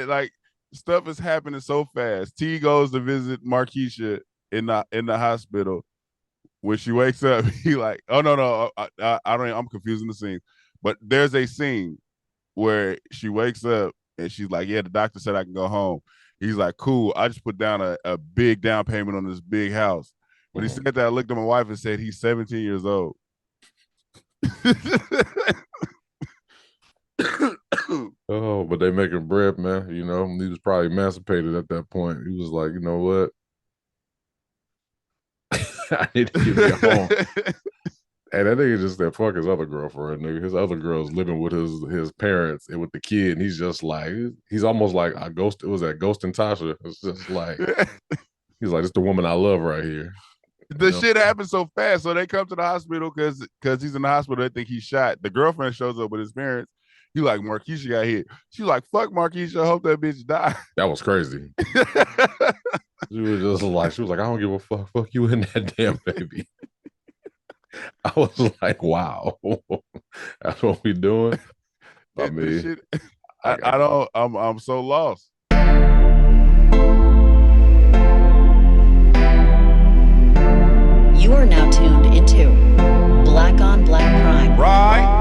like stuff is happening so fast. T goes to visit Markeisha in the hospital. When she wakes up, he like, oh no, I don't. I'm confusing the scene, but there's a scene where she wakes up and she's like, yeah, the doctor said I can go home. He's like, cool. I just put down a big down payment on this big house. When he said that, I looked at my wife and said, he's 17 years old. Oh, but they making bread, man. You know, he was probably emancipated at that point. He was like, you know what? I need to get me a home. And that nigga just said fuck his other girlfriend, nigga. His other girl's living with his parents and with the kid, and he's just like he's almost like a ghost. It was that Ghost and Tasha. It's just like he's like, it's the woman I love right here. The shit happens so fast. So they come to the hospital because he's in the hospital. They think he's shot. The girlfriend shows up with his parents. He like, Markeisha got hit. She's like, fuck Markeisha. I hope that bitch die. That was crazy. She was just like, I don't give a fuck. Fuck you and that damn baby. I was like, wow, that's what we doing. I mean, shit, I don't. I'm so lost. You are now tuned into Black on Black Prime. Right.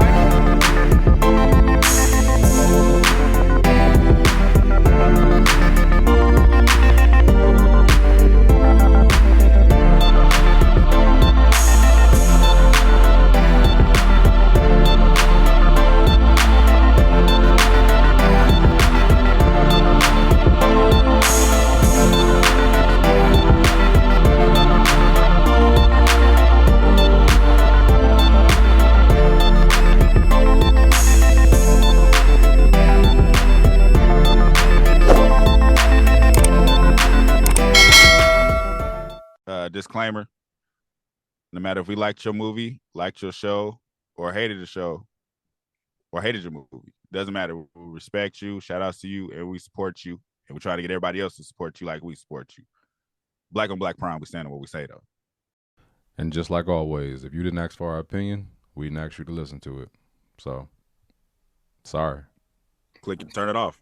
Disclaimer: no matter if we liked your movie, liked your show, or hated the show, or hated your movie, doesn't matter. We respect you, shout outs to you, and we support you, and we try to get everybody else to support you like we support you. Black on Black Prime, we stand on what we say though. And just like always, if you didn't ask for our opinion, we didn't ask you to listen to it. So, sorry. Click and turn it off.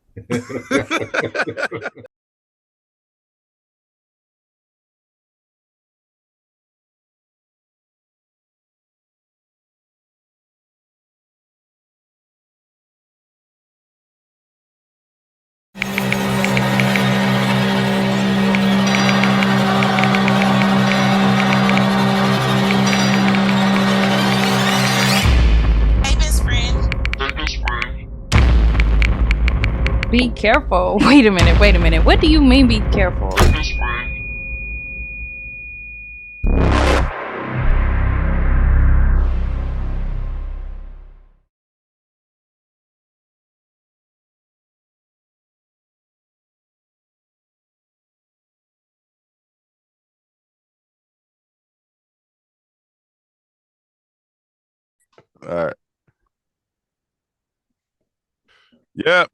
Be careful. Wait a minute. What do you mean be careful? All right. Yep.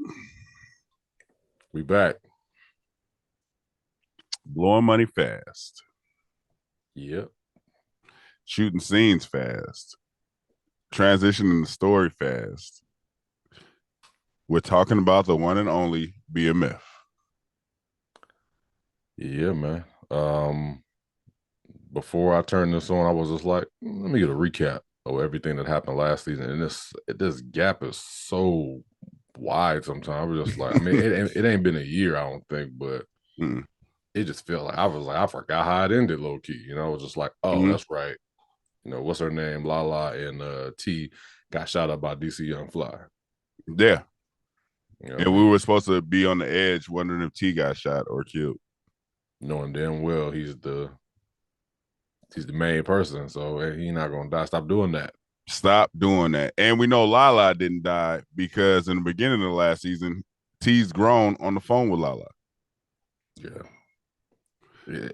We back. Blowing money fast. Yep. Shooting scenes fast. Transitioning the story fast. We're talking about the one and only BMF. Yeah, man. Before I turned this on, I was just like, let me get a recap of everything that happened last season. And this gap is so wide sometimes. I was just like, I mean, it ain't been a year, I don't think, but it just felt like I forgot how it ended low key. You know, I was just like, oh, that's right. You know, what's her name? Lala and T got shot up by DC Young Fly. Yeah. You know, and we were supposed to be on the edge wondering if T got shot or killed. Knowing damn well he's the main person, so he's not gonna die. Stop doing that. Stop doing that. And we know Lala didn't die because in the beginning of the last season, T's grown on the phone with Lala. Yeah.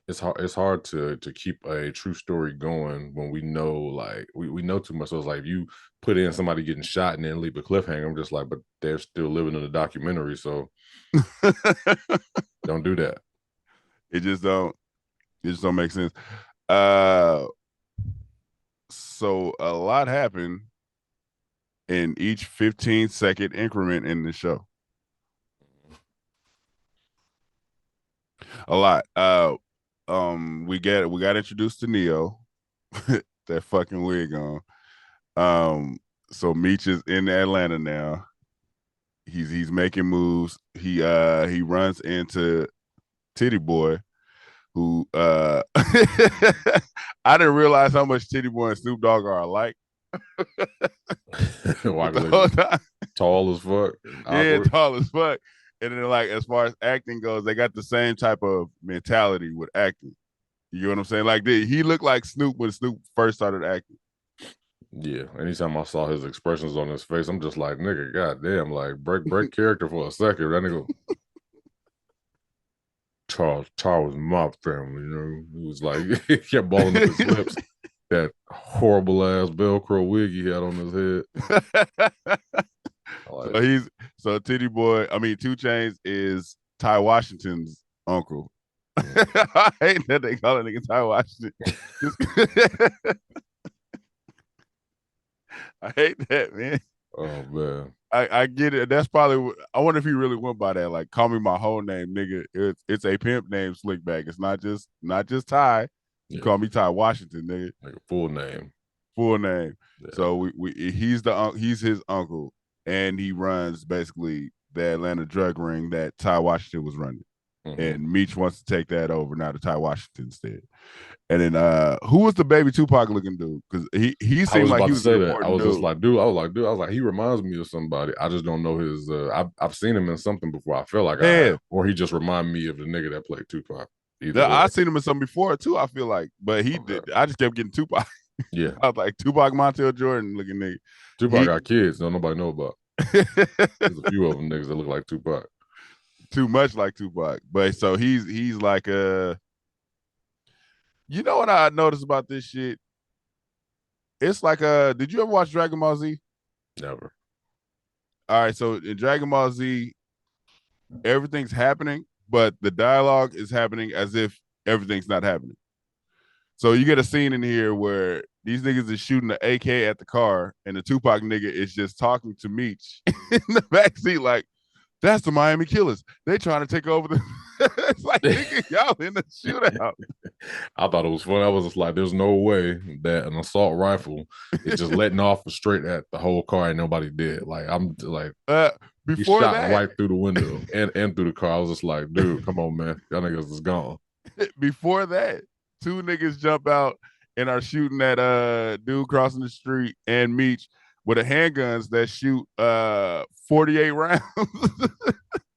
It's hard to keep a true story going when we know like we know too much. So it's like if you put in somebody getting shot and then leave a cliffhanger, I'm just like, but they're still living in the documentary, so don't do that. It just don't make sense. So a lot happened in each 15-second increment in the show. A lot. We got introduced to Neo, that fucking wig on. So Meech is in Atlanta now. He's making moves. He runs into Titty Boy, who I didn't realize how much Titty Boy and Snoop Dogg are alike. Why? The whole time. Tall as fuck. Yeah, Awkward. tall as fuck. And then like as far as acting goes, they got the same type of mentality with acting. You know what I'm saying? Like he looked like Snoop when Snoop first started acting. Yeah. Anytime I saw his expressions on his face, I'm just like, nigga, goddamn, like break character for a second. That nigga Charles was my family, you know. He was like he kept balling up his lips. That horrible ass Velcro wig he had on his head. So Titty Boy, I mean 2 Chainz is Ty Washington's uncle. I hate that they call it nigga Ty Washington. I hate that, man. Oh man. I get it. That's probably. I wonder if he really went by that. Like, call me my whole name, nigga. It's a pimp name, Slickback. It's not just Ty. You call me Ty Washington, nigga. Like a full name. Full name. Yeah. So he's his uncle, and he runs basically the Atlanta drug ring that Ty Washington was running. Mm-hmm. And Meech wants to take that over now to Ty Washington instead. And then who was the baby Tupac looking dude? Because he seemed like he was say that. I was just like, dude. I was like, he reminds me of somebody. I just don't know his. I've seen him in something before. I feel like I have, or he just reminded me of the nigga that played Tupac. I've seen him in something before too. I feel like, but I just kept getting Tupac. Yeah, I was like Tupac, Montel Jordan looking nigga. Tupac got kids. Don't nobody know about. There's a few of them niggas that look like Tupac. Too much like Tupac, but so he's like you know what I noticed about this shit? It's like did you ever watch Dragon Ball Z? Never. All right, so in Dragon Ball Z, everything's happening, but the dialogue is happening as if everything's not happening. So you get a scene in here where these niggas is shooting the AK at the car, and the Tupac nigga is just talking to Meech in the backseat like, that's the Miami Killers. They trying to take over the. It's like, nigga, y'all in the shootout. I thought it was funny. I was just like, there's no way that an assault rifle is just letting off straight at the whole car and nobody did. Like, I'm like, before he shot that, right through the window and through the car. I was just like, dude, come on, man. Y'all niggas is gone. Before that, 2 niggas jump out and are shooting at dude crossing the street and Meech with a handguns that shoot 48 rounds.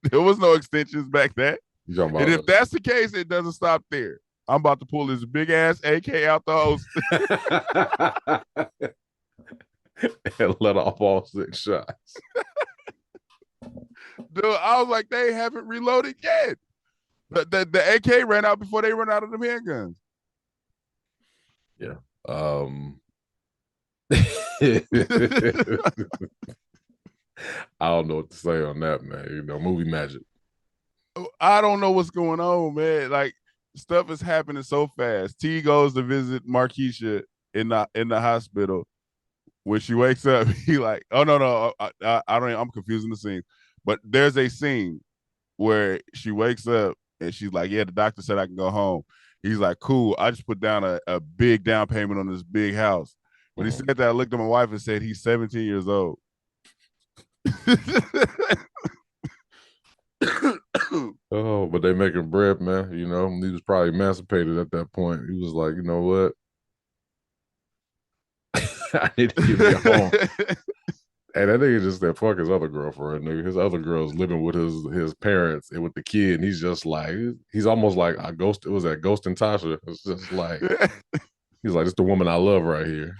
There was no extensions back then. And if that's the case, it doesn't stop there. I'm about to pull this big ass AK out the holster and let off all 6 shots. Dude, I was like, they haven't reloaded yet. The AK ran out before they ran out of the handguns. Yeah. I don't know what to say on that, man. You know, movie magic. I don't know what's going on, man. Like, stuff is happening so fast. T goes to visit Markeisha in the hospital. When she wakes up, he like, oh no, I don't. I'm confusing the scene, but there's a scene where she wakes up and she's like, yeah, the doctor said I can go home. He's like, cool. I just put down a big down payment on this big house. When he said that, I looked at my wife and said, he's 17 years old. Oh, but they making bread, man. You know, he was probably emancipated at that point. He was like, you know what? I need to get me home. And that nigga just said, fuck his other girlfriend, nigga. His other girl's living with his parents and with the kid. And he's just like, he's almost like a ghost. It was that Ghost and Tasha. It's just like, he's like, it's the woman I love right here.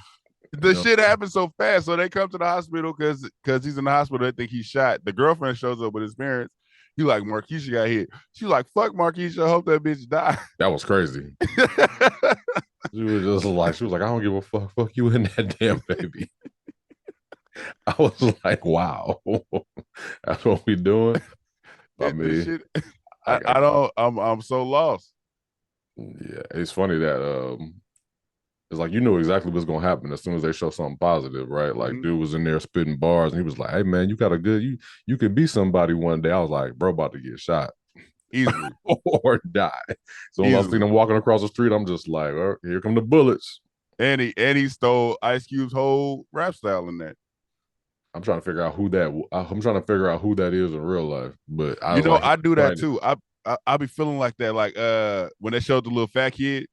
The shit happens so fast. So they come to the hospital because he's in the hospital. They think he's shot. The girlfriend shows up with his parents. He like, Markeisha got hit. She's like, fuck Markeisha. I hope that bitch die. That was crazy. She was like, I don't give a fuck. Fuck you and that damn baby. I was like, wow. That's what we doing. I mean, I'm so lost. Yeah, it's funny that it's like, you know exactly what's gonna happen as soon as they show something positive, right? Like, dude was in there spitting bars and he was like, hey man, you got a good, you could be somebody one day. I was like, bro, about to get shot. easily. or die. So when I seen him walking across the street, I'm just like, oh, here come the bullets. And he stole Ice Cube's whole rap style in that. I'm trying to figure out who that is in real life. But I You was know, like, I do that too. I be feeling like that. Like when they showed the little fat kid,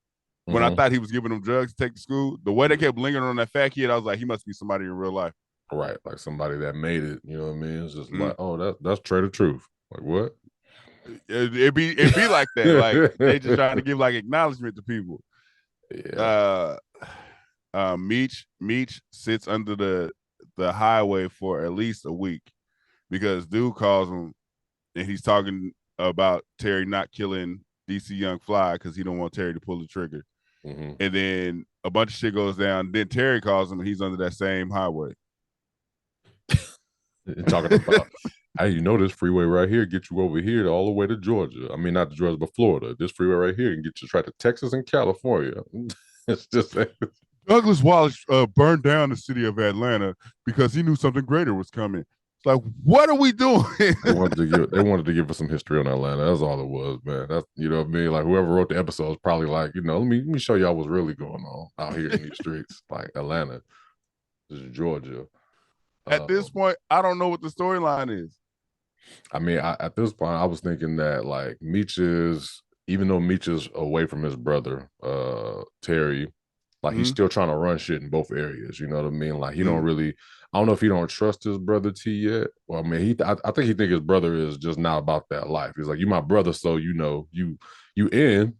when I thought he was giving them drugs to take to school, the way they kept lingering on that fat kid, I was like, he must be somebody in real life. Right, like somebody that made it. You know what I mean? It's just like, oh, that's Trader Truth. Like what? It be like that. Like they just trying to give like acknowledgement to people. Yeah. Meech sits under the highway for at least a week because dude calls him and he's talking about Terry not killing DC Young Fly because he don't want Terry to pull the trigger. And then a bunch of shit goes down. Then Terry calls him and he's under that same highway. Talking about, hey, you know this freeway right here get you over here all the way to Georgia. I mean, not to Georgia, but Florida. This freeway right here can get you right to Texas and California. It's just Douglas Wallace burned down the city of Atlanta because he knew something greater was coming. It's like, what are we doing? they wanted to give us some history on Atlanta. That's all it was, man. That's, you know what I mean? Like whoever wrote the episode is probably like, you know, let me show y'all what's really going on out here in these streets. Like Atlanta, this is Georgia. At this point, I don't know what the storyline is. I mean, at this point, I was thinking that like even though Meech is away from his brother, Terry, like he's still trying to run shit in both areas. You know what I mean? Like he don't really, I don't know if he don't trust his brother T yet. Well, I mean, I think he think his brother is just not about that life. He's like, you my brother, so you know, you in,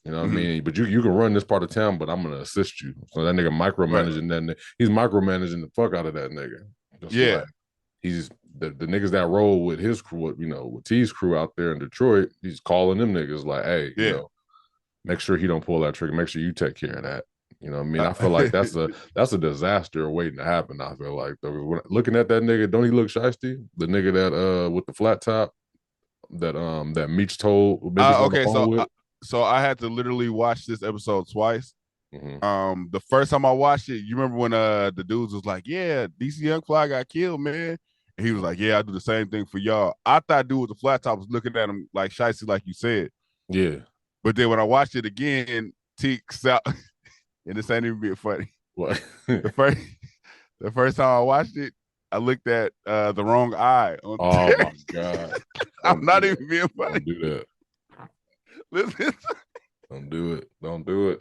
you know what I mean? But you can run this part of town, but I'm gonna assist you. So that nigga micromanaging he's micromanaging the fuck out of that nigga. Just like, he's the niggas that roll with his crew, you know, with T's crew out there in Detroit, he's calling them niggas like, hey, you know, make sure he don't pull that trigger. Make sure you take care of that. You know what I mean? I feel like that's a disaster waiting to happen. I feel like looking at that nigga, don't he look shiesty? The nigga that with the flat top that Meech told. Okay, so I had to literally watch this episode twice. The first time I watched it, you remember when the dudes was like, yeah, DC Young Fly got killed, man. And he was like, yeah, I do the same thing for y'all. I thought dude with the flat top was looking at him like shiesty, like you said. Yeah. But then when I watched it again, Teeks out, and this ain't even being funny. What? the first time I watched it, I looked at the wrong eye. On my God. I'm not even being funny. Don't do that. Listen. Don't do it. Don't do it.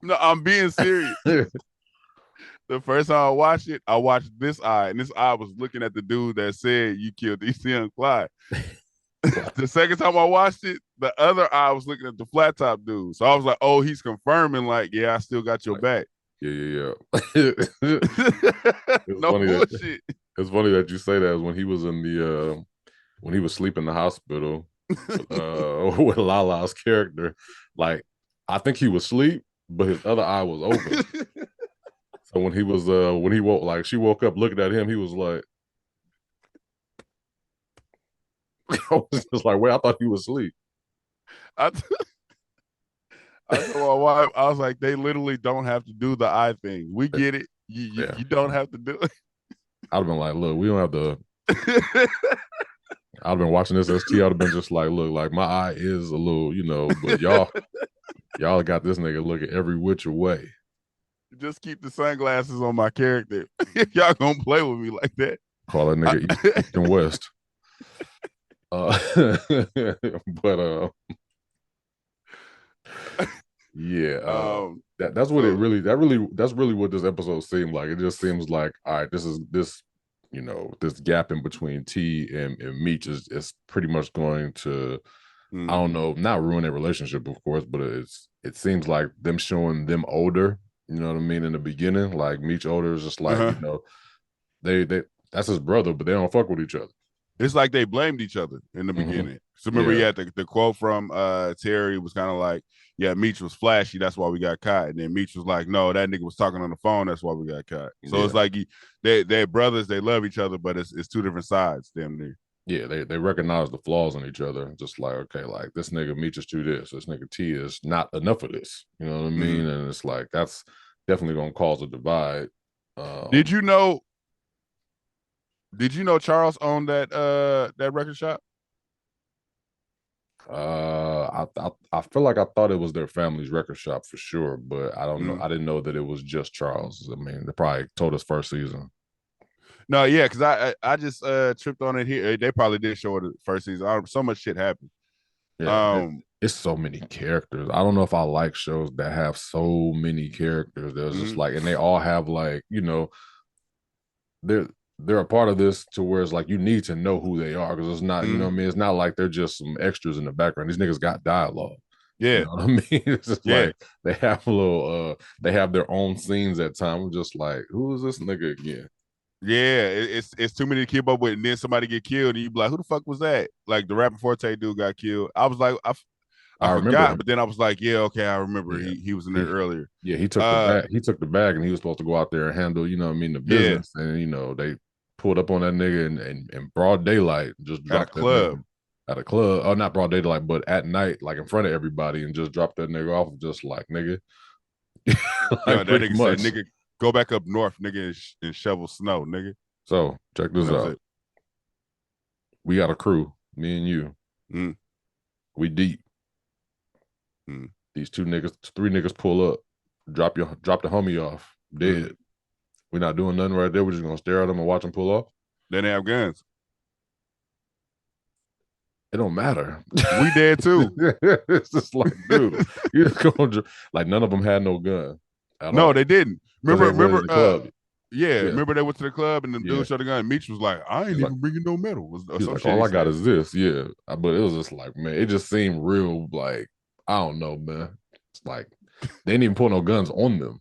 No, I'm being serious. The first time I watched it, I watched this eye, and this eye was looking at the dude that said you killed DC Young Fly. The second time I watched it, the other eye was looking at the flat top dude. So I was like, oh, he's confirming, like, yeah, I still got your back. Yeah. No bullshit. It's funny that you say that. When he was in the when he was sleeping in the hospital with Lala's character, like I think he was asleep, but his other eye was open. So when he was when he woke, like she woke up looking at him, he was like, I was just like, wait, I thought he was asleep. I told my wife, I was like, they literally don't have to do the eye thing. We get it. You don't have to do it. I'd have been like, look, we don't have to. I'd have been watching this ST. I'd have been just like, look, like my eye is a little, you know, but y'all got this nigga looking every which way. Just keep the sunglasses on my character. If y'all gonna play with me like that. Call that nigga East and West. But yeah, that's what that's really what this episode seemed like. It just seems like, all right, this you know, this gap in between T and Meech is pretty much going to, I don't know, not ruin their relationship, of course, but it seems like them showing them older. You know what I mean? In the beginning, like Meech older is just like, you know, they that's his brother, but they don't fuck with each other. It's like they blamed each other in the beginning. So remember, he had the quote from Terry was kind of like, yeah, Meech was flashy, that's why we got caught. And then Meech was like, no, that nigga was talking on the phone, that's why we got caught. So it's like they're brothers, they love each other, but it's two different sides, damn near. Yeah, they recognize the flaws in each other. Just like, okay, like this nigga Meech is too this nigga T is not enough of this. You know what I mean? And it's like, that's definitely gonna cause a divide. Did you know Charles owned that record shop? I feel like I thought it was their family's record shop for sure, but I don't know. Mm. I didn't know that it was just Charles. I mean, they probably told us first season. No, yeah, because I just tripped on it here. They probably did show it the first season. So much shit happened. Yeah, it's so many characters. I don't know if I like shows that have so many characters. There's just Mhm. like, and they all have like, they're they're a part of this to where it's like you need to know who they are because it's not, you know what I mean? It's not like they're just some extras in the background. These niggas got dialogue. You Yeah, know what I mean? It's just yeah, like they have a little they have their own scenes at times. We're just like, who is this nigga again? yeah. It's too many to keep up with, and then somebody get killed, and you be like, "Who the fuck was that?" Like the Rapping Forte dude got killed. I was like, I I remember forgot, him. but then I was like, "Yeah, okay, I remember." Yeah. He was in there He earlier. yeah, he took the bag. He took the bag and he was supposed to go out there and handle, you know what I mean, the Yeah, business. And they pulled up on that nigga in broad daylight, just at a dropped that club. nigga at a club. Oh, not broad daylight, but at night, like in front of everybody, and just dropped that nigga off just like nigga. Yeah, Like that pretty nigga said, much. "Nigga, go back up north, nigga, and shovel snow, nigga." So check And this that was out. it. We got a crew, me and you. Mm, We deep. mm, These three niggas pull up, drop the homie off, mm. dead. We're not doing nothing right there. We're just gonna stare at them and watch them pull off. They didn't have guns. It don't matter. We dead too. It's just like, dude, you just going like none of them had no gun at No, all they didn't. because they went in Remember, the club. yeah, Yeah, remember they went to the club and the yeah. dude shot a gun. Meech was like, "I ain't He's like, even bringing no medal," or he's some like, shit all he I got said. is this. Yeah, but it was just like, man, it just seemed real. Like, I don't know, man. It's like they didn't even pull no guns on them.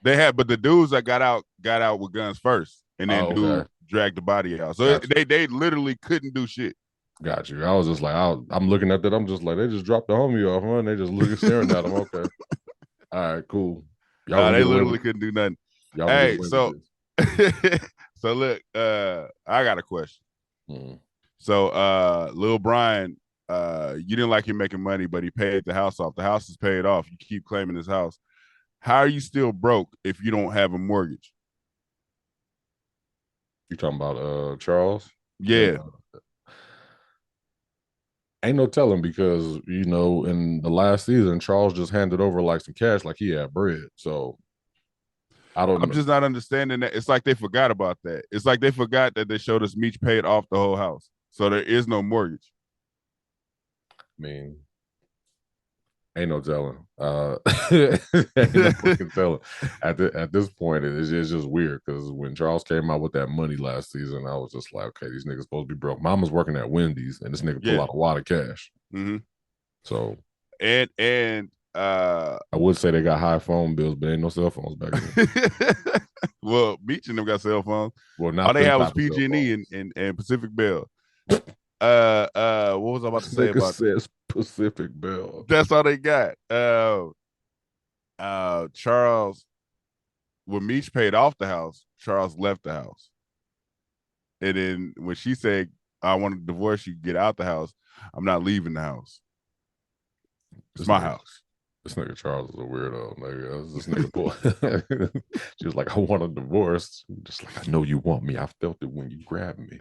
They had, but the dudes that got out with guns first, and then Oh, okay, dude dragged the body out. So got you, they literally couldn't do shit. got you. I was just like, I'm looking at that. I'm just like, they just dropped the homie off, huh? And they just looking staring at him. Okay, all right, cool. Y'all Nah, gonna they get away literally with couldn't do nothing. y'all gonna get Hey, away with so this. so look, I got a question. Hmm. So Lil Brian, you didn't like him making money, but he paid the house off. The house is paid off. You keep claiming his house. How are you still broke if you don't have a mortgage? You talking about Charles? And Yeah. ain't no telling because in the last season, Charles just handed over like some cash, like he had bread. So I don't I'm know. just not understanding that. It's like they forgot about that. It's like they forgot that they showed us Meech paid off the whole house. So there is no mortgage. I mean, ain't no telling. Ain't no fucking telling. At this point, it's just weird because when Charles came out with that money last season, I was just like, okay, these niggas supposed to be broke. Mama's working at Wendy's, and this nigga pull Yeah. out a lot of cash. Mm-hmm. So And I would say they got high phone bills, but ain't no cell phones back then. well, Meech and them got cell phones. Well, All not they them had was type of cell PG&E phones. and Pacific Bell. What was I about to This say nigga about says Pacific Bell. that's all they got. Charles, when Meech paid off the house, Charles left the house. And then when she said, "I want to divorce you, get out the house," I'm not leaving the house. It's This my nigga, house. this nigga Charles is a weirdo. Nigga. This nigga pull. She was like, I want a divorce. Just like, I know you want me. I felt it when you grabbed me.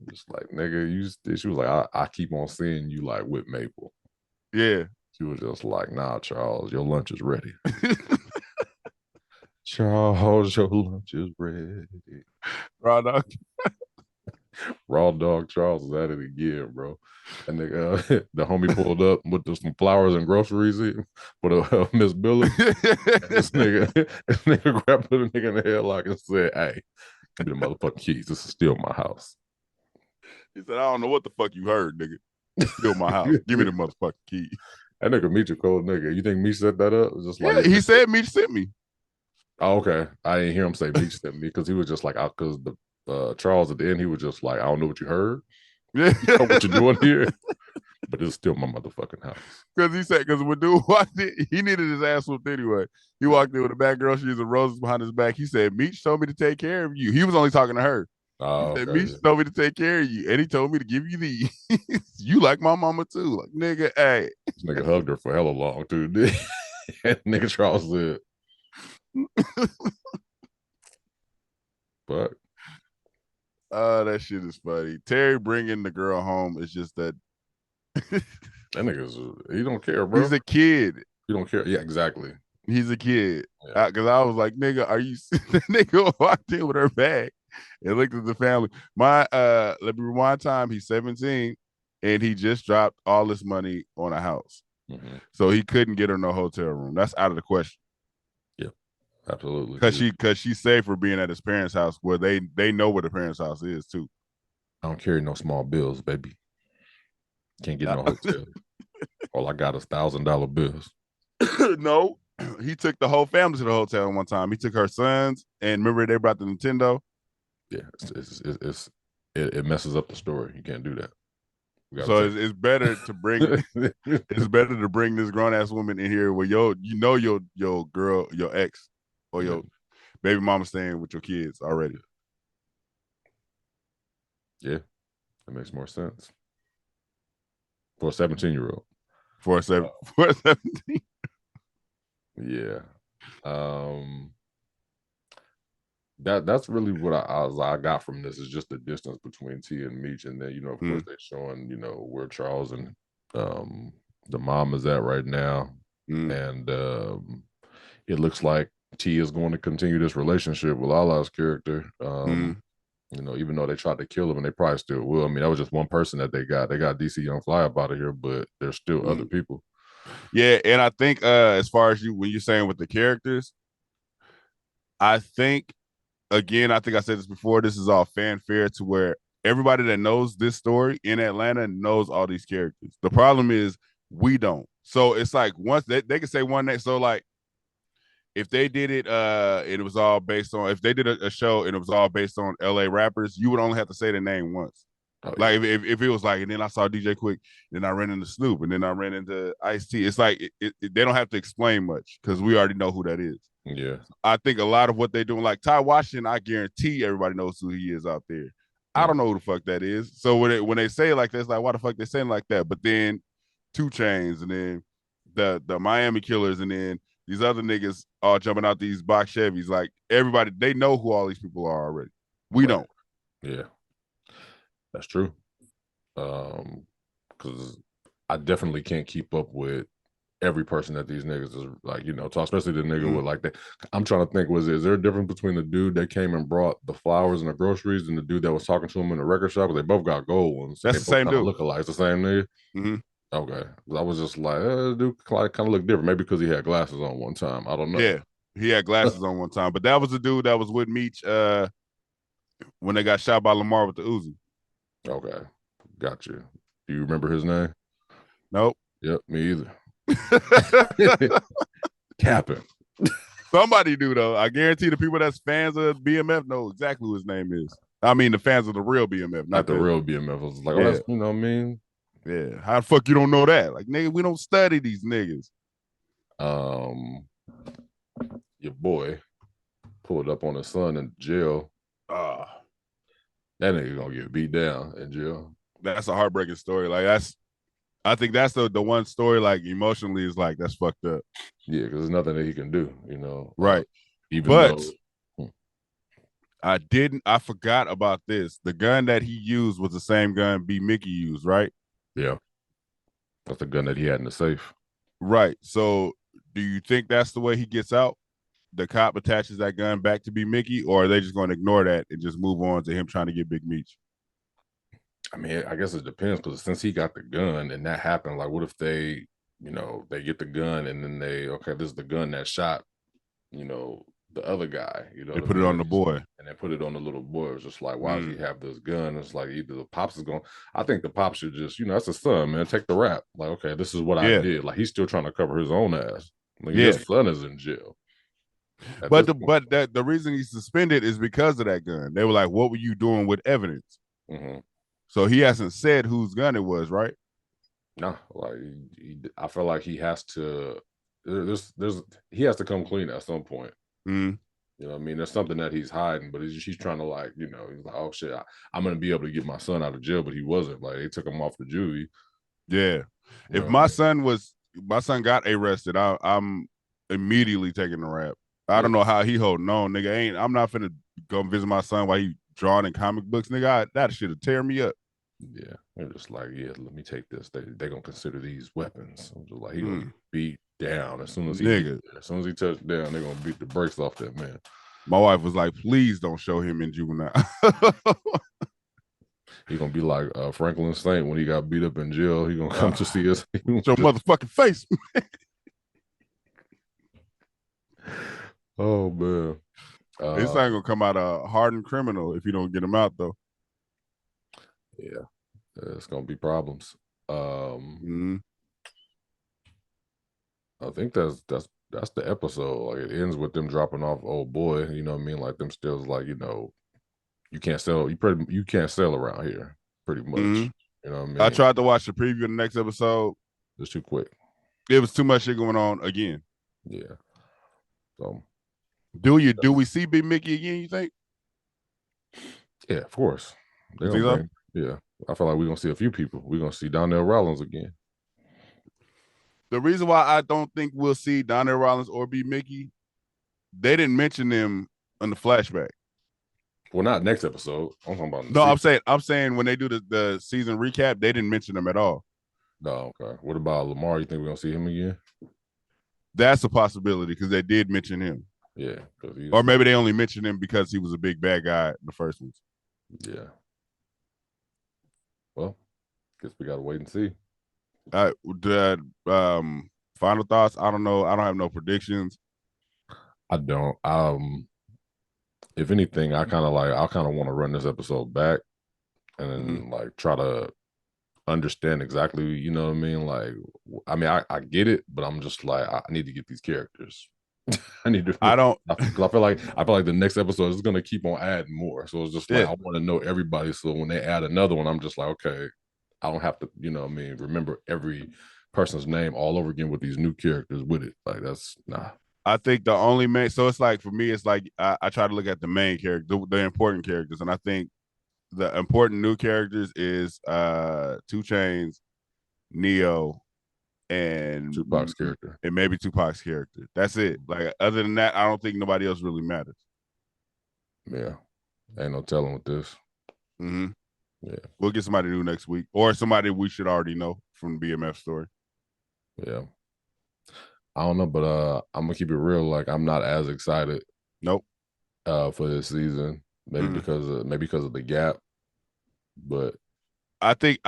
Just like, nigga, she was like, I keep on seeing you like with Maple. Yeah. She was just like, nah, Charles, your lunch is ready. Charles, your lunch is ready. Raw dog. Raw dog Charles is at it again, bro. And the homie pulled up with some flowers and groceries for the Miss Billy. This nigga grabbed the nigga in the headlock and said, "Hey, give me the motherfucking keys. This is still my house." He said, "I don't know what the fuck you heard, nigga. Still my house. Give me the motherfucking key." That nigga Meech a cold nigga. You think Meech set that up? Just Yeah, like he said Meech sent me. oh, okay. I didn't hear him say Meech sent me because he was just like, because the Charles at the end, he was just like, I don't know what you heard. Yeah. You know what you're doing here, but it's still my motherfucking house. Because he said, because when dude walked in, he needed his ass whooped anyway. He walked in with a bag of groceries and roses behind his back. He said, Meech told me to take care of you. He was only talking to her. He Oh, said, okay. Meech told me to take care of you. And he told me to give you these. You like my mama too. Like, nigga, hey. This nigga hugged her for hella long, too. Nigga Charles said. But Oh, that shit is funny. Terry bringing the girl home is just that That nigga's he don't care, bro. He's a kid. He don't care. Yeah, exactly. He's a kid. Yeah. Because I was like, nigga, are you? The nigga walked in with her bag and looked at the family. Let me rewind time. He's 17, and he just dropped all this money on a house, so he couldn't get her no hotel room. That's out of the question. Yeah, absolutely. Because she's safe for being at his parents' house, where they know where the parents' house is too. I don't carry no small bills, baby. Can't get no hotel. All I got is $1,000 bills. No, he took the whole family to the hotel one time. He took her sons, and remember they brought the Nintendo. Yeah, it messes up the story. You can't do that. So it's better to bring it's better to bring this grown ass woman in here where your girl, your ex, or your baby mama staying with your kids already. Yeah, that makes more sense for a 17-year-old. For a 17. Yeah. That's really what I got from this is just the distance between T and Meech, and then of course they're showing where Charles and the mom is at right now, and it looks like T is going to continue this relationship with Lala's character. Even though they tried to kill him, and they probably still will. I mean, that was just one person that they got. They got DC Young Fly up out of here, but there's still other people. Yeah, and I think as far as when you're saying with the characters, I think I think I said this before, this is all fanfare to where everybody that knows this story in Atlanta knows all these characters. The problem is we don't. So it's like once they can say one name. So like if they did it, it was all based on, if they did a show and it was all based on LA rappers, you would only have to say the name once. Oh, like yeah. if it was like, and then I saw DJ Quick, then I ran into Snoop, and then I ran into Ice-T. It's like they don't have to explain much because we already know who that is. Yeah, I think a lot of what they're doing, like Ty Washington, I guarantee everybody knows who he is out there. I don't know who the fuck that is. So when they say it like that, it's like, why the fuck they saying like that? But then 2 Chainz, and then the Miami Killers, and then these other niggas all jumping out these box Chevys. Like everybody, they know who all these people are already. We don't. Yeah, that's true. Because I definitely can't keep up with every person that these niggas is like, talk, especially the nigga with like that. I'm trying to think, is there a difference between the dude that came and brought the flowers and the groceries and the dude that was talking to him in the record shop? They both got gold ones. That's the same dude. Look alike. It's the same nigga. Okay. I was just like, dude kind of look different. Maybe because he had glasses on one time. I don't know. Yeah, he had glasses on one time. But that was the dude that was with Meech when they got shot by Lamar with the Uzi. Okay. Got you. Do you remember his name? Nope. Yep, me either. Capping. Somebody do though. I guarantee the people that's fans of BMF know exactly who his name is. I mean, the fans of the real BMF, not the real BMF. I was like, yeah. That's, what I mean? Yeah. How the fuck you don't know that? Like, nigga, we don't study these niggas. Your boy pulled up on his son in jail. That nigga gonna get beat down in jail. That's a heartbreaking story. Like I think that's the one story, like emotionally, is like, that's fucked up. Yeah, because there's nothing that he can do, Right. But I forgot about this. The gun that he used was the same gun B. Mickey used, right? Yeah. That's the gun that he had in the safe. Right. So do you think that's the way he gets out? The cop attaches that gun back to B. Mickey, or are they just going to ignore that and just move on to him trying to get Big Meech? I mean, I guess it depends, because since he got the gun and that happened, like, what if they, they get the gun and then this is the gun that shot, the other guy, They put it on the boy. And they put it on the little boy. It was just like, why does he have this gun? It's like either the pops is going, I think the pops should just, that's his son, man, take the rap. Like, okay, this is what I did. Like, he's still trying to cover his own ass. Like, his son is in jail. But the reason he's suspended is because of that gun. They were like, what were you doing with evidence? So he hasn't said whose gun it was, right? No, like I feel like he has to. He has to come clean at some point. You know what I mean? There's something that he's hiding, but he's trying to, like, he's like, oh shit, I'm gonna be able to get my son out of jail, but he wasn't. Like, they took him off the juvie. Yeah. If my son got arrested, I'm immediately taking the rap. I don't know how he holding on, nigga. I'm not finna go visit my son while he drawing in comic books, nigga. That shit'll tear me up. Yeah, they're just like, yeah, let me take this. They gonna consider these weapons. I'm just like, he gonna get beat down as soon as he Nigga. as soon as he touched down. They're gonna beat the brakes off that man. My wife was like, please don't show him in Juvenile. He gonna be like Franklin Saint when he got beat up in jail. He gonna come to see us. Your motherfucking face. Oh man, This ain't gonna come out a hardened criminal if you don't get him out though. Yeah, it's gonna be problems. I think that's the episode. Like, it ends with them dropping off old boy. You know what I mean? Like, them still like, you can't sell. You can't sell around here. Pretty much. You know what I mean? I tried to watch the preview of the next episode. It's too quick. It was too much shit going on again. Yeah. So, do we see Big Mickey again? You think? Yeah, of course. You think so? Yeah, I feel like we're gonna see a few people. We're gonna see Donnell Rollins again. The reason why I don't think we'll see Donnell Rollins or B. Mickey, they didn't mention them on the flashback. Well, not next episode. I'm talking about. No, I'm saying when they do the season recap, they didn't mention them at all. No, okay. What about Lamar? You think we're gonna see him again? That's a possibility because they did mention him. Yeah, or maybe they only mentioned him because he was a big bad guy in the first ones. Yeah. Well, guess we gotta wait and see. Final thoughts? I don't know. I don't have no predictions. I don't. If anything, I kind of want to run this episode back and then like try to understand exactly, you know what I mean? Like, I get it, but I'm just like, I need to get these characters. I feel like the next episode is gonna keep on adding more. So it's just like, I want to know everybody. So when they add another one, I'm just like, okay, I don't have to, you know what I mean, remember every person's name all over again with these new characters with it. Like, that's nah. I think the only main, so it's like, for me, it's like I try to look at the main character, the important characters, and I think the important new characters is 2 Chainz, Neo, and Tupac's character, and maybe Tupac's character. That's it. Like, other than that, I don't think nobody else really matters. Yeah, ain't no telling with this. Yeah, we'll get somebody new next week, or somebody we should already know from the BMF story. Yeah, I don't know, but I'm gonna keep it real. Like, I'm not as excited. Nope. For this season, maybe because of the gap, but I think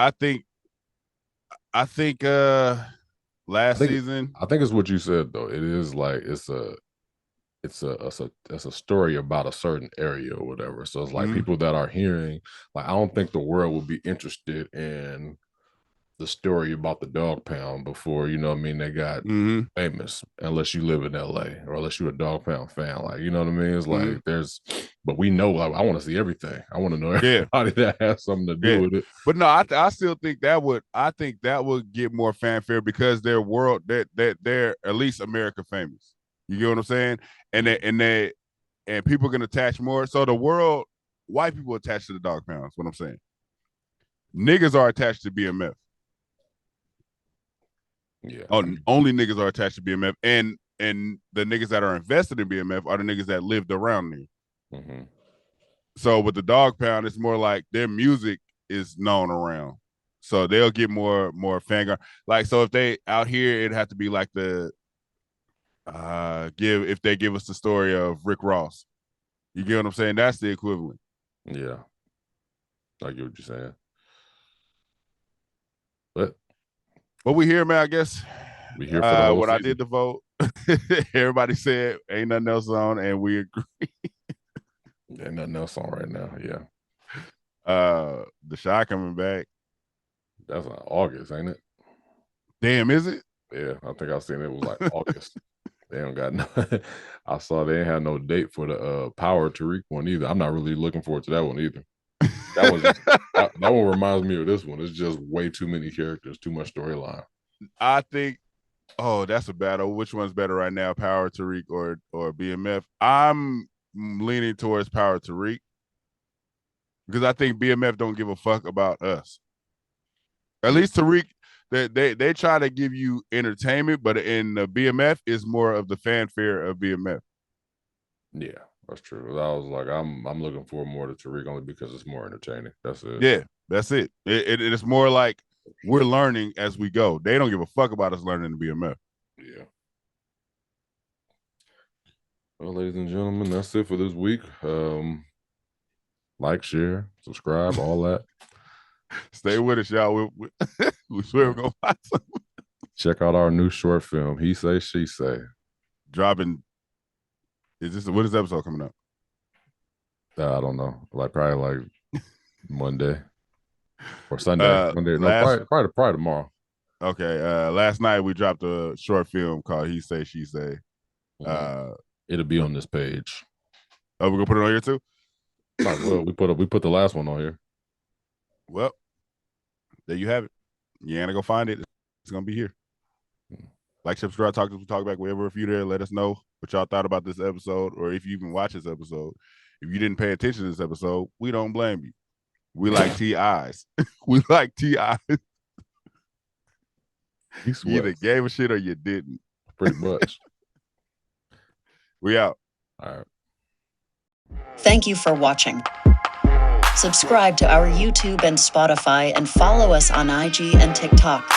last season. I think it's what you said though. It is like it's a story about a certain area or whatever. So it's like people that are hearing, like, I don't think the world would be interested in the story about the dog pound before, you know what I mean, they got famous, unless you live in LA or unless you're a dog pound fan. Like, you know what I mean? It's like but we know, like, I want to see everything. I want to know everybody that has something to do with it. But no, I still think that would get more fanfare because they're they're at least America famous. You get what I'm saying? And people can attach more. So the world, white people attached to the dog pound. That's what I'm saying. Niggas are attached to BMF. Yeah. Only niggas are attached to BMF, and the niggas that are invested in BMF are the niggas that lived around there. So with the dog pound, it's more like their music is known around, so they'll get more fan. Like, so if they out here, it'd have to be like the if they give us the story of Rick Ross. You get what I'm saying? That's the equivalent. Yeah, I get what you're saying. But we here, man. I guess we here for the whole when season. I did the vote, everybody said ain't nothing else on, and we agree. Ain't nothing else on right now. Yeah. The Shy coming back. That's like August, ain't it? Damn, is it? Yeah, I think I seen it was like August. They don't got no. I saw they ain't had no date for the Power Tariq one either. I'm not really looking forward to that one either. That was that one reminds me of this one. It's just way too many characters, too much storyline. I think. Oh, that's a battle. Which one's better right now, Power Tariq or BMF? I'm leaning towards Power Tariq because I think BMF don't give a fuck about us. At least Tariq, they try to give you entertainment, but in the BMF is more of the fanfare of BMF. Yeah, that's true. I was like, I'm looking forward more to Tariq only because it's more entertaining. That's it. Yeah, That's it. It's more like we're learning as we go. They don't give a fuck about us learning to BMF. Yeah. Well, ladies and gentlemen, that's it for this week. Like, share, subscribe, all that. Stay with us, y'all. We swear we're gonna find something. Check out our new short film, He Say, She Say. Dropping. What is the episode coming up? I don't know. Probably Monday or Sunday. Monday. No, probably tomorrow. Okay. Last night we dropped a short film called He Say, She Say. It'll be on this page. Oh, we're gonna put it on here too? Well, we put the last one on here. Well, there you have it. You ain't gonna go find it. It's gonna be here. Like, subscribe, talk back. Wherever, if you there, let us know what y'all thought about this episode, or if you even watch this episode. If you didn't pay attention to this episode, we don't blame you. We like TIs. We like TIs. You either gave a shit or you didn't. Pretty much. We out. All right. Thank you for watching. Subscribe to our YouTube and Spotify and follow us on IG and TikTok.